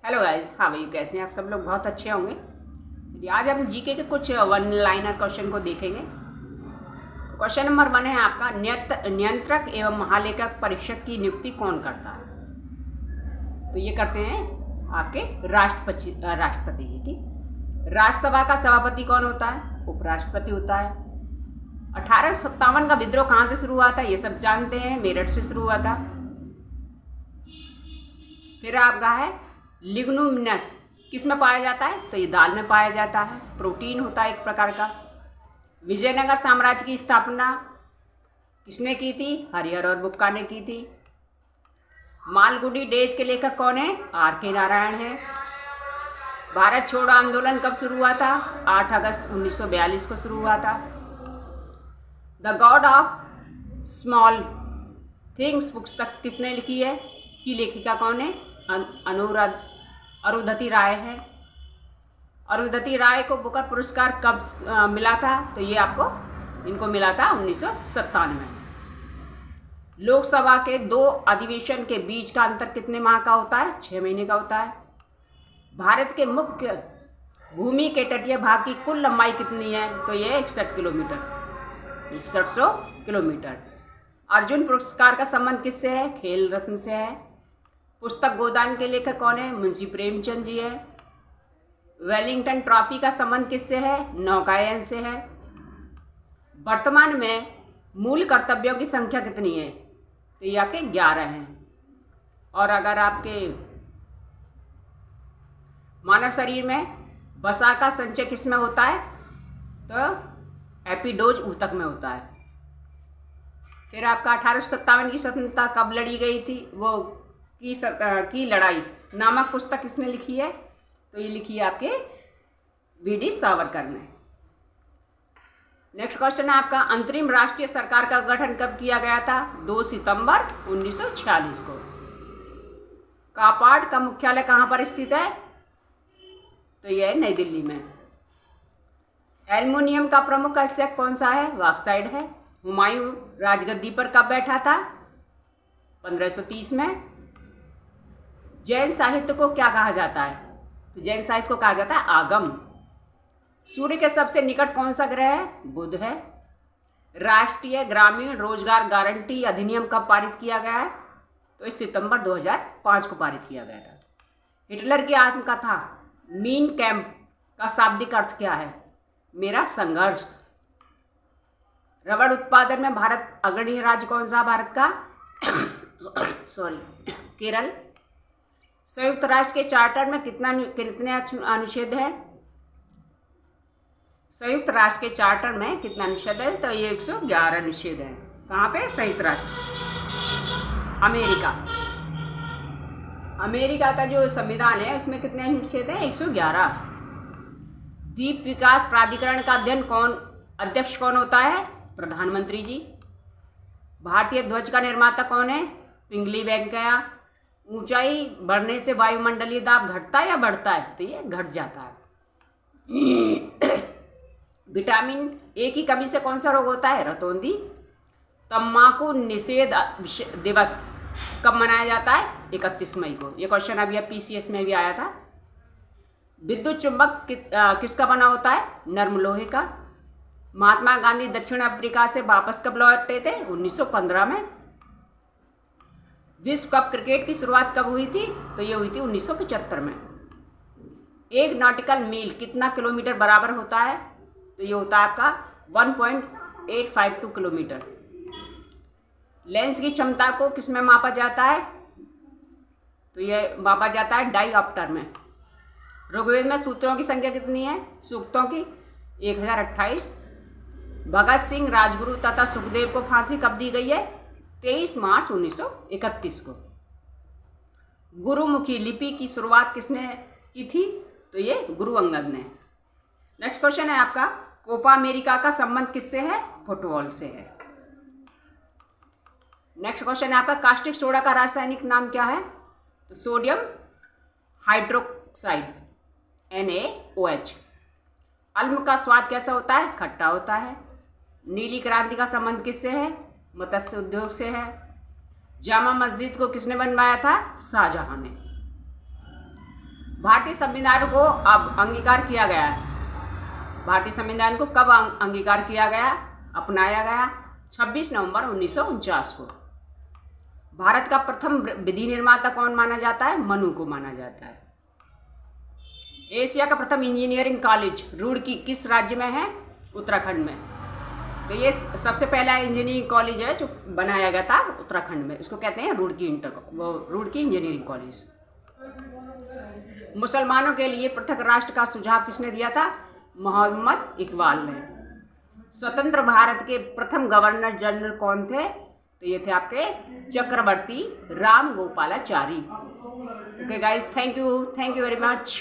Hello guys, हाँ भाई, कैसे हैं आप सब लोग? बहुत अच्छे होंगे। चलिए आज हम जीके के कुछ वन लाइनर क्वेश्चन को देखेंगे। क्वेश्चन नंबर 1 है आपका, नियंत्रक एवं महालेखक परीक्षक की नियुक्ति कौन करता है? तो ये करते हैं आपके राष्ट्रपति जी। ठीक। राज्यसभा का सभापति कौन होता है? उपराष्ट्रपति होता है। 1857 का विद्रोह कहाँ से शुरू हुआ था? ये सब जानते हैं, मेरठ से शुरू हुआ था। फिर आपका है लिग्नोमिनस, किस में पाया जाता है? तो ये दाल में पाया जाता है, प्रोटीन होता है एक प्रकार का। विजयनगर साम्राज्य की स्थापना किसने की थी? हरिहर और बुक्का ने की थी। मालगुडी डेज के लेखक कौन है? R.K. नारायण है। भारत छोड़ो आंदोलन कब शुरू हुआ था? 8 अगस्त 1942 को शुरू हुआ था। The God of small things पुस्तक किसने लिखी है? की लेखिका कौन है? अरुंधति राय है। अरुंधति राय को बुकर पुरस्कार कब मिला था? तो ये आपको इनको मिला था 1997 में। लोकसभा के 2 अधिवेशन के बीच का अंतर कितने माह का होता है? 6 महीने का होता है। भारत के मुख्य भूमि के तटीय भाग की कुल लंबाई कितनी है? तो ये 61 किलोमीटर, 6100 किलोमीटर। अर्जुन पुरस्कार का संबंध किससे है? खेल रत्न से है। पुस्तक गोदान के लेखक कौन है? मुंशी प्रेमचंद जी है। वेलिंगटन ट्रॉफी का संबंध किससे है? नौकायन से है। वर्तमान में मूल कर्तव्यों की संख्या कितनी है? तो ये आपके 11 हैं। और अगर आपके मानव शरीर में वसा का संचय किस में होता है? तो एपिडोज ऊतक में होता है। फिर आपका 1857 की स्वतंत्रता कब लड़ी गई थी? वो की लड़ाई नामक पुस्तक किसने लिखी है? तो ये लिखी है आपके वी.डी. सावरकर ने। नेक्स्ट क्वेश्चन है आपका, अंतरिम राष्ट्रीय सरकार का गठन कब किया गया था? 2 सितंबर 1946 को। कापाड का मुख्यालय कहाँ पर स्थित है? तो यह नई दिल्ली में। एल्युमिनियम का प्रमुख हिस्सा कौन सा है? बॉक्साइट है। हुमायूं राजगद्दी पर कब बैठा था? 1530 में। जैन साहित्य को क्या कहा जाता है? तो जैन साहित्य को कहा जाता है आगम। सूर्य के सबसे निकट कौन सा ग्रह है? बुध है। राष्ट्रीय ग्रामीण रोजगार गारंटी अधिनियम कब पारित किया गया है? तो इस सितंबर 2005 को पारित किया गया था। हिटलर की आत्मकथा मीन कैंप का शाब्दिक अर्थ क्या है? मेरा संघर्ष। रबड़ उत्पादन में भारत अग्रणी राज्य कौन सा? भारत का केरल। संयुक्त राष्ट्र के चार्टर में कितने अनुच्छेद हैं? संयुक्त राष्ट्र के चार्टर में कितना अनुच्छेद है? तो ये 111 अनुच्छेद है। कहाँ पे? संयुक्त राष्ट्र अमेरिका। अमेरिका का जो संविधान है उसमें कितने अनुच्छेद हैं? 111। द्वीप विकास प्राधिकरण का अध्यक्ष कौन होता है? प्रधानमंत्री जी। भारतीय ध्वज का निर्माता कौन है? पिंगली वेंकैया। ऊंचाई बढ़ने से वायुमंडलीय दाब घटता है या बढ़ता है? तो ये घट जाता है। विटामिन ए की कमी से कौन सा रोग होता है? रतौंधी। तम्बाकू निषेध दिवस कब मनाया जाता है? 31 मई को। ये क्वेश्चन अभी PCS में भी आया था। विद्युत चुंबक किसका बना होता है? नर्म लोहे का। महात्मा गांधी दक्षिण अफ्रीका से वापस कब लौटे थे? 1915 में। विश्व कप क्रिकेट की शुरुआत कब हुई थी? तो ये हुई थी 1975 में। एक नॉटिकल मील कितना किलोमीटर बराबर होता है? तो ये होता है आपका 1.852 किलोमीटर। लेंस की क्षमता को किस में मापा जाता है? तो ये मापा जाता है डाइऑप्टर में। ऋग्वेद में सूत्रों की संख्या कितनी है? सूक्तों की 1028। भगत सिंह, राजगुरु तथा सुखदेव को फांसी कब दी गई है? 23 मार्च 1931 को। गुरुमुखी लिपि की शुरुआत किसने की थी? तो ये गुरु अंगद ने। नेक्स्ट क्वेश्चन है आपका, कोपा अमेरिका का संबंध किससे है? फुटबॉल से है। नेक्स्ट क्वेश्चन है आपका, कास्टिक सोडा का रासायनिक नाम क्या है? तो सोडियम हाइड्रोक्साइड NaOH। अल्म का स्वाद कैसा होता है? खट्टा होता है। नीली क्रांति का संबंध किससे है? मत्स्य उद्योग से है। जामा मस्जिद को किसने बनवाया था? शाहजहां ने। भारतीय संविधान को अब अंगीकार किया गया है। भारतीय संविधान को कब अंगीकार किया गया, अपनाया गया? 26 नवंबर 1949 को। भारत का प्रथम विधि निर्माता कौन माना जाता है? मनु को माना जाता है। एशिया का प्रथम इंजीनियरिंग कॉलेज रुड़की किस राज्य में है? उत्तराखंड में। तो ये सबसे पहला इंजीनियरिंग कॉलेज है जो बनाया गया था उत्तराखंड में, उसको कहते हैं रुड़की इंजीनियरिंग कॉलेज। मुसलमानों के लिए पृथक राष्ट्र का सुझाव किसने दिया था? मोहम्मद इकबाल ने। स्वतंत्र भारत के प्रथम गवर्नर जनरल कौन थे? तो ये थे आपके Chakravarti Ram Gopalachari. Okay guys, thank you very much.